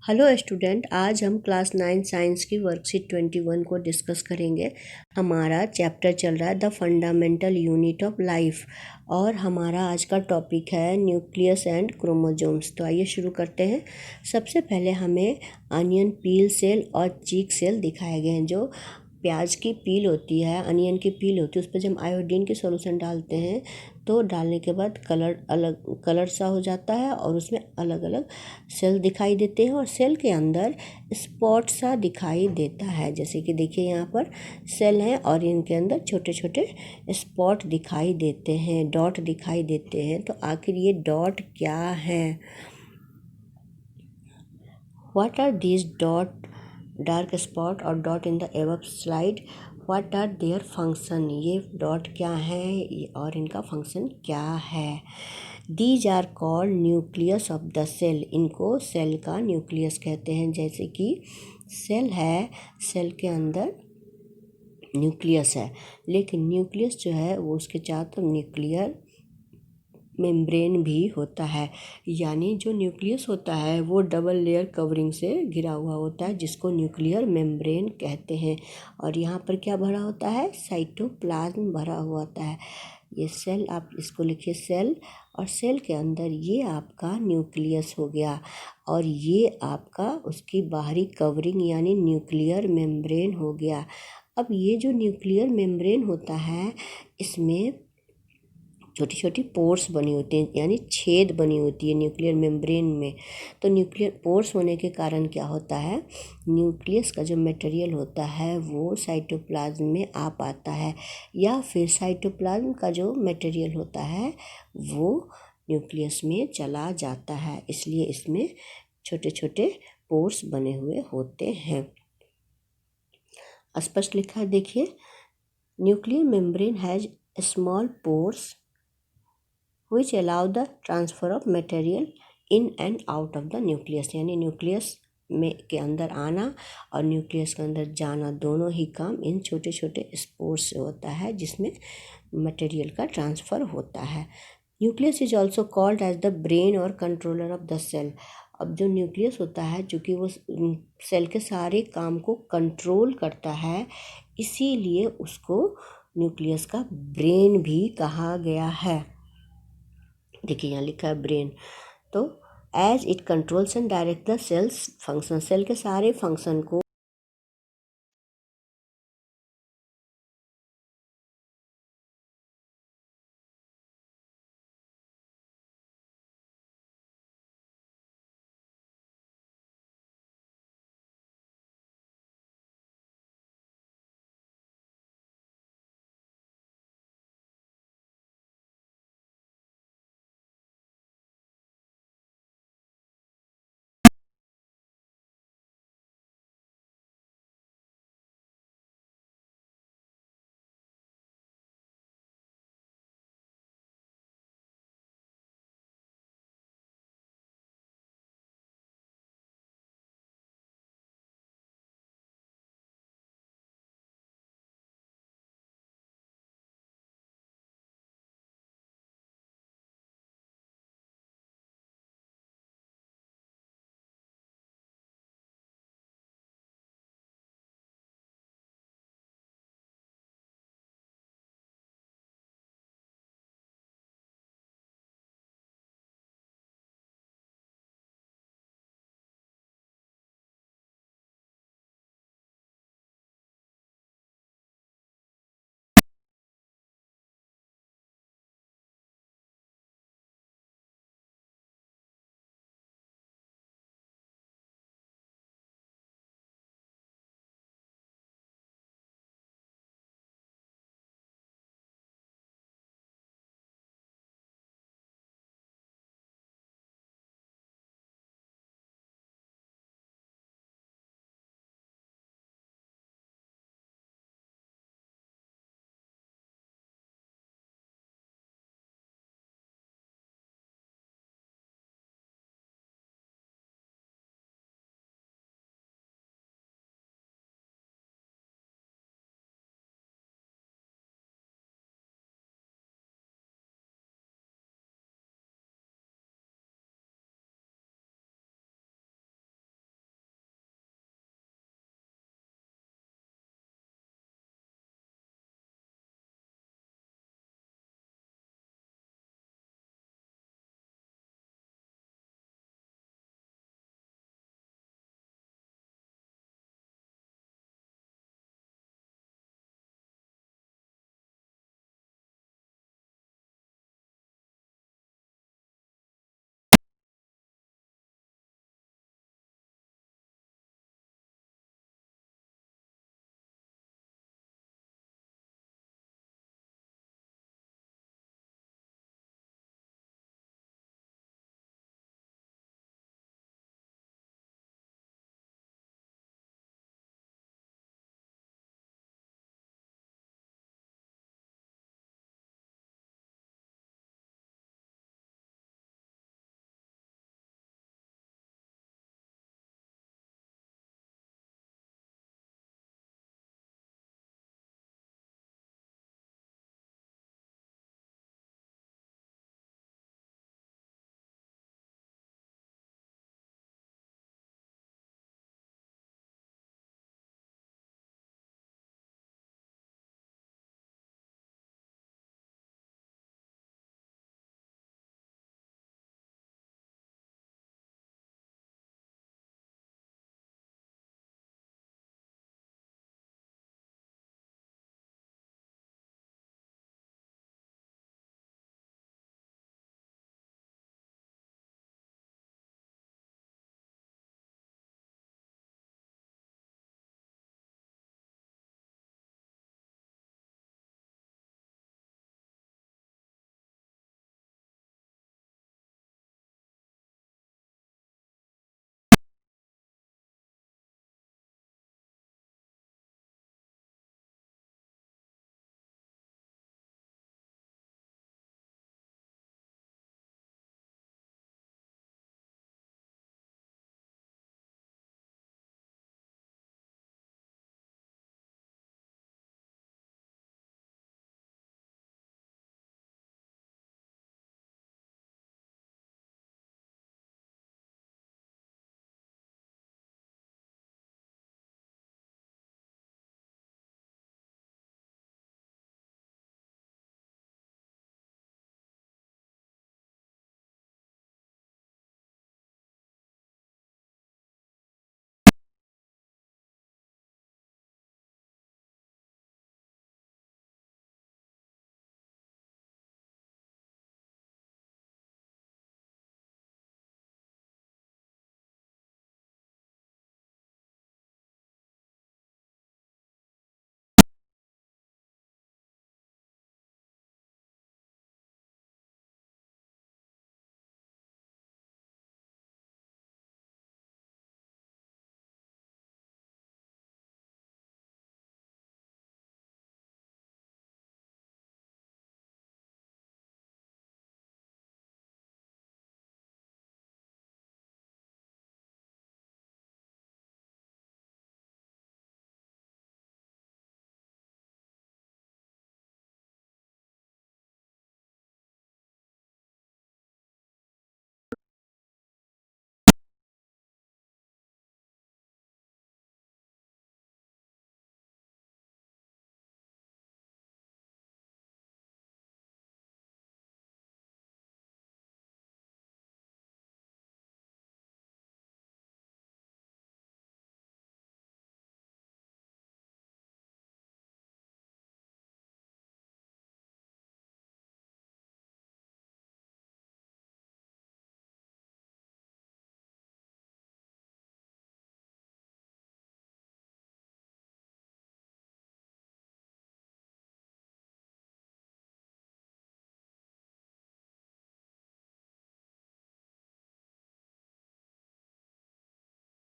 Hello student, आज हम class 9 science की वर्कशीट 21 को डिस्कस करेंगे। हमारा चैप्टर चल रहा है the fundamental unit of life और हमारा आज का टॉपिक है न्यूक्लियस एंड क्रोमोसोम्स। तो आइए शुरू करते हैं। सबसे पहले हमें अनियन पील सेल और चीक सेल दिखाए गए हैं। जो प्याज की पील होती है, अनियन की पील होती है, उस पर जब आयोडीन की सॉल्यूशन डालते हैं तो डालने के बाद कलर सा हो जाता है और उसमें अलग अलग सेल दिखाई देते हैं और सेल के अंदर स्पॉट सा दिखाई देता है। जैसे कि देखिए यहाँ पर सेल हैं और इनके अंदर छोटे छोटे स्पॉट दिखाई देते हैं, डॉट दिखाई देते हैं। तो आखिर ये डॉट क्या है? What are these dark spot और dot in the above slide? What are their function? ये डॉट क्या है और इनका फंक्शन क्या है? These are called nucleus of the cell. इनको सेल का न्यूक्लियस कहते हैं। जैसे कि सेल है, सेल के अंदर न्यूक्लियस है, लेकिन न्यूक्लियस जो है वो उसके चारों तरफ न्यूक्लियर मेम्ब्रेन भी होता है। यानी जो न्यूक्लियस होता है वो डबल लेयर कवरिंग से घिरा हुआ होता है, जिसको न्यूक्लियर मेम्ब्रेन कहते हैं। और यहाँ पर क्या भरा होता है? साइटोप्लाज्म भरा हुआ होता है। ये सेल, आप इसको लिखिए सेल, और सेल के अंदर ये आपका न्यूक्लियस हो गया और ये आपका उसकी बाहरी कवरिंग यानी न्यूक्लियर मेम्ब्रेन हो गया। अब ये जो न्यूक्लियर मेम्ब्रेन होता है, इसमें छोटी छोटी पोर्स बनी होती हैं, यानी छेद बनी होती है न्यूक्लियर मेम्ब्रेन में। तो न्यूक्लियर पोर्स होने के कारण क्या होता है, न्यूक्लियस का जो मटेरियल होता है वो साइटोप्लाज्म में आ पाता है, या फिर साइटोप्लाज्म का जो मटेरियल होता है वो न्यूक्लियस में चला जाता है। इसलिए इसमें छोटे छोटे पोर्स बने हुए होते हैं। स्पष्ट लिखा है, देखिए, nuclear membrane has small pores which allow the transfer of material in and out of the nucleus। यानी न्यूक्लियस में के अंदर आना और न्यूक्लियस के अंदर जाना, दोनों ही काम इन छोटे छोटे स्पोर्स से होता है, जिसमें मटेरियल का ट्रांसफ़र होता है। Nucleus is also called as the brain और कंट्रोलर ऑफ द सेल। अब जो न्यूक्लियस होता है, चूँकि वो सेल के सारे काम को कंट्रोल करता है, इसीलिए उसको न्यूक्लियस का ब्रेन भी कहा गया है। देखिए यहाँ लिखा है ब्रेन। तो as it controls and direct the cell's function, cell के सारे फंक्शन को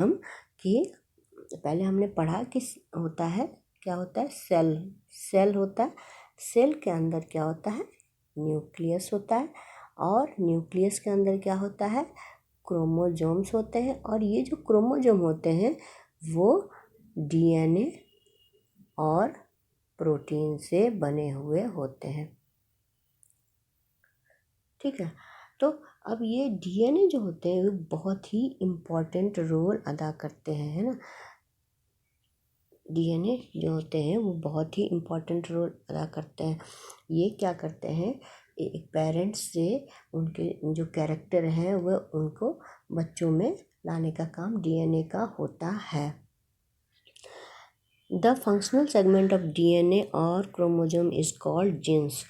हम कि पहले हमने पढ़ा कि होता है, क्या होता है, सेल होता है। सेल के अंदर क्या होता है, न्यूक्लियस होता है, और न्यूक्लियस के अंदर क्या होता है, क्रोमोजोम्स होते हैं। और ये जो क्रोमोजोम होते हैं वो डीएनए और प्रोटीन से बने हुए होते हैं। ठीक है, तो अब ये डीएनए जो होते हैं वो बहुत ही इम्पॉर्टेंट रोल अदा करते हैं, है ना। डीएनए जो होते हैं वो बहुत ही इम्पॉर्टेंट रोल अदा करते हैं। ये क्या करते हैं, एक पेरेंट्स से उनके जो कैरेक्टर हैं वह उनको बच्चों में लाने का काम डीएनए का होता है। The functional segment of DNA और क्रोमोसोम इज कॉल्ड जीन्स।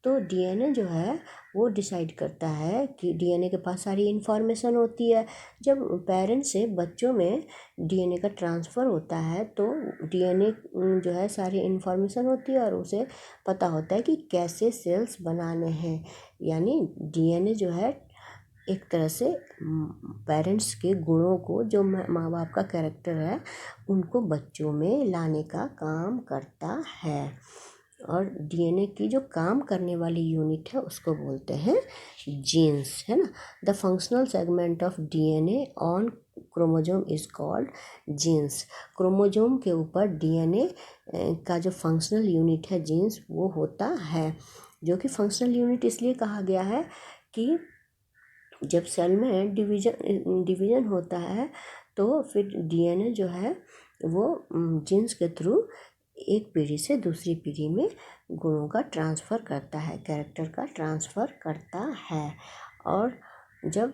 तो डीएनए जो है वो डिसाइड करता है कि डीएनए के पास सारी इन्फॉर्मेशन होती है। जब पेरेंट्स से बच्चों में डीएनए का ट्रांसफ़र होता है तो डीएनए जो है सारी इन्फॉर्मेशन होती है और उसे पता होता है कि कैसे सेल्स बनाने हैं। यानी डीएनए जो है एक तरह से पेरेंट्स के गुणों को, जो माँ बाप का कैरेक्टर है, उनको बच्चों में लाने का काम करता है। और डीएनए की जो काम करने वाली यूनिट है उसको बोलते हैं जीन्स, है ना। The functional segment of DNA on chromosome is called jeans. Chromosome के ऊपर डीएनए का जो फंक्शनल यूनिट है जीन्स वो होता है, जो कि फंक्शनल यूनिट इसलिए कहा गया है कि जब सेल में डिवीज़न होता है तो फिर डीएनए जो है वो जीन्स के थ्रू एक पीढ़ी से दूसरी पीढ़ी में गुणों का ट्रांसफ़र करता है, कैरेक्टर का ट्रांसफ़र करता है। और जब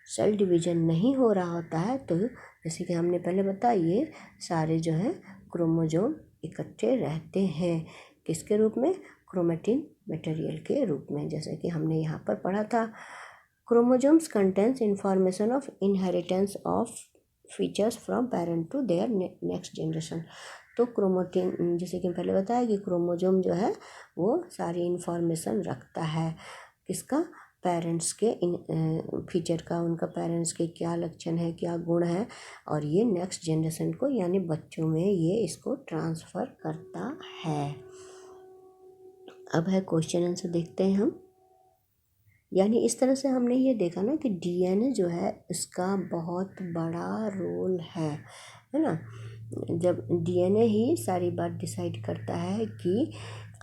सेल डिवीज़न नहीं हो रहा होता है तो जैसे कि हमने पहले बताया, ये सारे जो हैं क्रोमोजोम इकट्ठे रहते हैं, किसके रूप में, क्रोमेटिन मटेरियल के रूप में, जैसे कि हमने यहाँ पर पढ़ा था। Chromosomes contains information of inheritance of features from parent to their next generation। तो क्रोमेटिन, जैसे कि पहले बताया कि क्रोमोजोम जो है वो सारी इन्फॉर्मेशन रखता है, किसका, पेरेंट्स के फीचर का, उनका पेरेंट्स के क्या लक्षण है, क्या गुण है, और ये नेक्स्ट जनरेशन को यानी बच्चों में ये इसको ट्रांसफ़र करता है। अब है क्वेश्चन आंसर, देखते हैं हम। यानी इस तरह से हमने ये देखा ना कि डीएनए जो है इसका बहुत बड़ा रोल है ना। जब डीएनए ही सारी बात डिसाइड करता है कि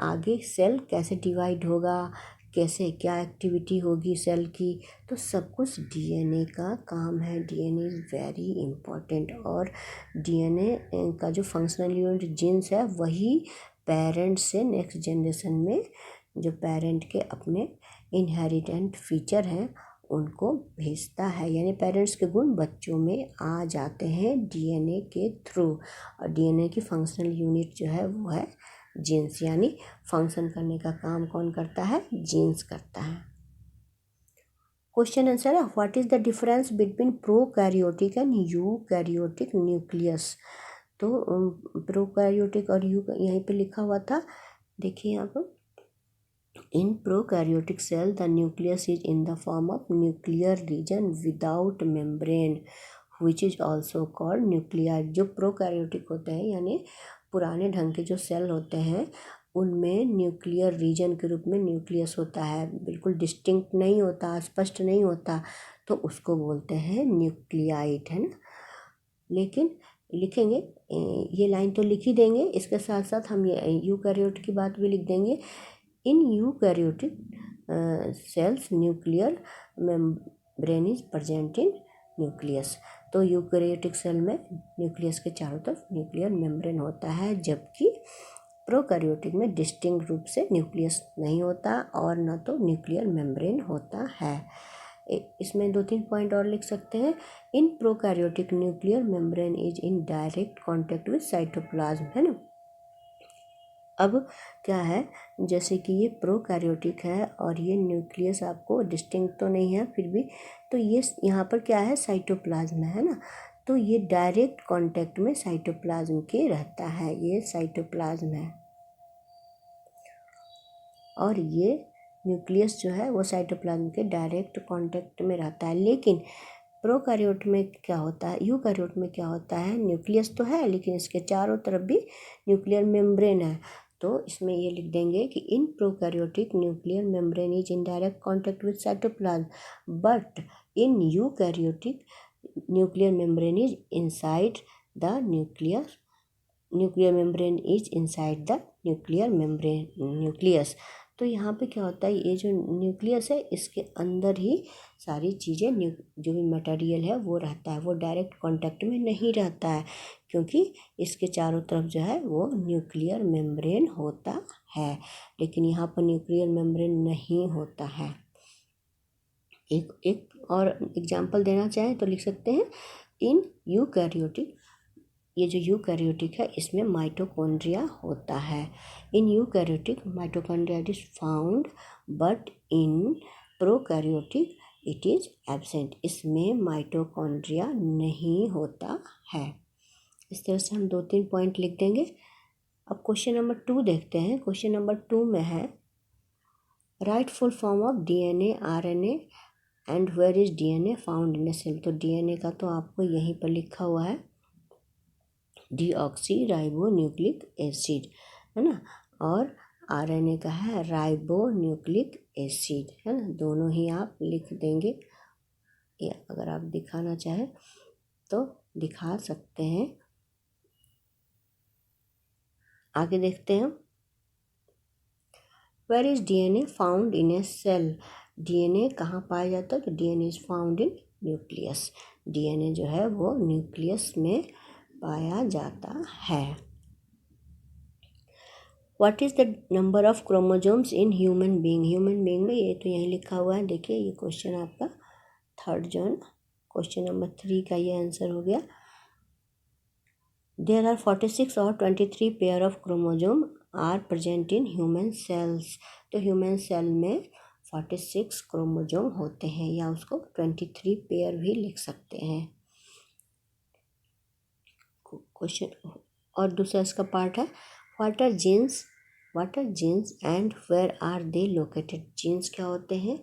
आगे सेल कैसे डिवाइड होगा, कैसे क्या एक्टिविटी होगी सेल की, तो सब कुछ डीएनए का काम है। DNA is very important. और डीएनए का जो फंक्शनल यूनिट जीन्स है वही पेरेंट से नेक्स्ट जनरेशन में जो पेरेंट के अपने इनहेरिटेंट फीचर हैं उनको भेजता है, यानी पेरेंट्स के गुण बच्चों में आ जाते हैं डीएनए के थ्रू। और डीएनए की फंक्शनल यूनिट जो है वो है जीन्स, यानी फंक्शन करने का काम कौन करता है, जीन्स करता है। क्वेश्चन आंसर है, what is the difference between prokaryotic and eukaryotic nucleus. तो प्रोकैरियोटिक और यू यहीं पे लिखा हुआ था, देखिए यहाँ पर। In prokaryotic cell, the nucleus is in the form of nuclear region without membrane, which is also called nuclei। जो प्रोकैरियोटिक होते हैं यानी पुराने ढंग के जो सेल होते हैं उनमें न्यूक्लियर रीजन के रूप में न्यूक्लियस होता है, बिल्कुल डिस्टिंक्ट नहीं होता, स्पष्ट नहीं होता, तो उसको बोलते हैं न्यूक्लियाइड, है ना। लेकिन लिखेंगे, ये लाइन तो लिख ही देंगे, इसके साथ साथ हम ये यूकैरियोट की बात भी लिख देंगे। In eukaryotic cells nuclear membrane is present in nucleus. तो यूकैरियोटिक सेल में न्यूक्लियस के चारों तरफ न्यूक्लियर मेम्ब्रेन होता है, जबकि प्रोकैरियोटिक में डिस्टिंक्ट रूप से न्यूक्लियस नहीं होता और न तो न्यूक्लियर मेम्ब्रेन होता है। इसमें 2-3 पॉइंट और लिख सकते हैं। इन prokaryotic nuclear membrane is in direct contact with cytoplasm, है ना। अब क्या है, जैसे कि ये प्रोकैरियोटिक है और ये न्यूक्लियस आपको डिस्टिंक्ट तो नहीं है फिर भी, तो ये यहाँ पर क्या है, साइटोप्लाज्म है ना। तो ये डायरेक्ट कांटेक्ट में साइटोप्लाज्म के रहता है, ये साइटोप्लाज्म है। और ये न्यूक्लियस जो है वो साइटोप्लाज्म के डायरेक्ट कांटेक्ट में रहता है। लेकिन प्रोकैरियोट में क्या होता है, यूकैरियोट में क्या होता है, न्यूक्लियस तो है लेकिन इसके चारों तरफ भी न्यूक्लियर मेम्ब्रेन है। तो इसमें ये लिख देंगे कि इन prokaryotic nuclear membrane is in direct contact with cytoplasm but in eukaryotic nuclear membrane is inside the nuclear membrane is inside the nucleus. तो यहाँ पे क्या होता है, ये जो न्यूक्लियस है इसके अंदर ही सारी चीज़ें जो भी मटेरियल है वो रहता है, वो डायरेक्ट कांटेक्ट में नहीं रहता है क्योंकि इसके चारों तरफ जो है वो न्यूक्लियर मेम्ब्रेन होता है, लेकिन यहाँ पर न्यूक्लियर मेम्ब्रेन नहीं होता है। एक और एग्जांपल देना चाहें तो लिख सकते हैं इन यूकैरियोटिक, ये जो यूकैरियोटिक है इसमें माइटोकॉन्ड्रिया होता है। In eukaryotic mitochondria is found but in prokaryotic it is absent, इसमें माइटोकॉन्ड्रिया नहीं होता है। इस तरह से हम 2-3 पॉइंट लिख देंगे। अब क्वेश्चन नंबर 2 देखते हैं। क्वेश्चन नंबर 2 में है write full form of DNA RNA and where is DNA found in a cell. तो डीएनए का तो आपको यहीं पर लिखा हुआ है डीऑक्सी राइबो न्यूक्लिक एसिड, है ना, और आरएनए का है राइबो न्यूक्लिक एसिड, है ना, दोनों ही आप लिख देंगे। या अगर आप दिखाना चाहें तो दिखा सकते हैं। आगे देखते हैं where is DNA found in a cell. DNA कहाँ पाया जाता है, तो DNA is found in nucleus. DNA जो है वो न्यूक्लियस में पाया जाता है। What is the number of chromosomes in human being. Human being में ये तो यहीं लिखा हुआ है, देखिए ये क्वेश्चन आपका थर्ड जो है, क्वेश्चन नंबर 3 का ये आंसर हो गया। देयर आर 46 और 23 pair of chromosome are present in human cells. तो ह्यूमन सेल में 46 क्रोमोजोम होते हैं, या उसको 23 पेयर भी लिख सकते हैं। क्वेश्चन और दूसरा इसका पार्ट है what are genes and where are they located. Genes क्या होते हैं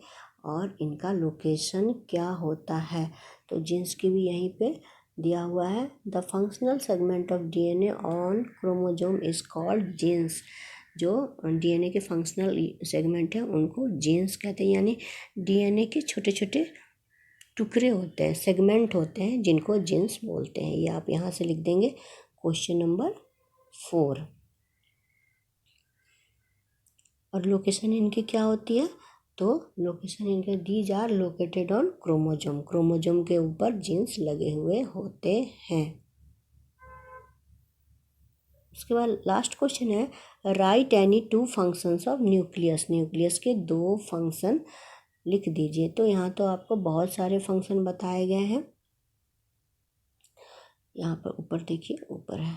और इनका लोकेशन क्या होता है। तो जीन्स की भी यहीं पे दिया हुआ है। The functional segment of DNA on chromosome is called jeans. जो डीएनए के फंक्शनल सेगमेंट है उनको जीन्स कहते हैं, यानी डीएनए के छोटे छोटे टुकड़े होते हैं, सेगमेंट होते हैं जिनको जीन्स बोलते हैं। ये आप यहाँ से लिख देंगे क्वेश्चन नंबर 4। और लोकेशन इनकी क्या होती है, तो लोकेशन इनके these are located on chromosome. Chromosome के ऊपर जीन्स लगे हुए होते हैं। उसके बाद लास्ट क्वेश्चन है right any 2 functions of nucleus. Nucleus के 2 फंक्शन लिख दीजिए। तो यहाँ तो आपको बहुत सारे फंक्शन बताए गए हैं। यहाँ पर ऊपर देखिए, ऊपर है,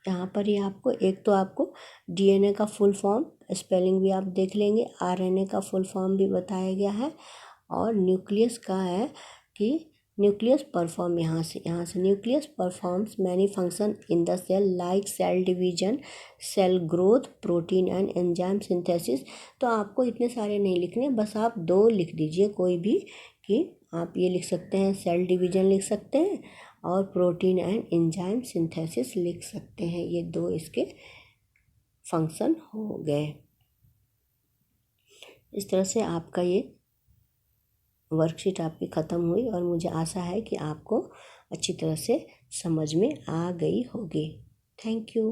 यहाँ पर ही आपको एक तो आपको डीएनए का फुल फॉर्म स्पेलिंग भी आप देख लेंगे, आरएनए का फुल फॉर्म भी बताया गया है, और न्यूक्लियस का है कि न्यूक्लियस परफॉर्म, यहाँ से nucleus performs many function in the cell like cell division, cell growth, protein and enzyme synthesis. तो आपको इतने सारे नहीं लिखने, बस आप 2 लिख दीजिए कोई भी, कि आप ये लिख सकते हैं सेल डिवीजन लिख सकते हैं और प्रोटीन एंड एंजाइम सिंथेसिस लिख सकते हैं। ये 2 इसके फंक्शन हो गए। इस तरह से आपका ये वर्कशीट आपकी ख़त्म हुई और मुझे आशा है कि आपको अच्छी तरह से समझ में आ गई होगी। Thank you.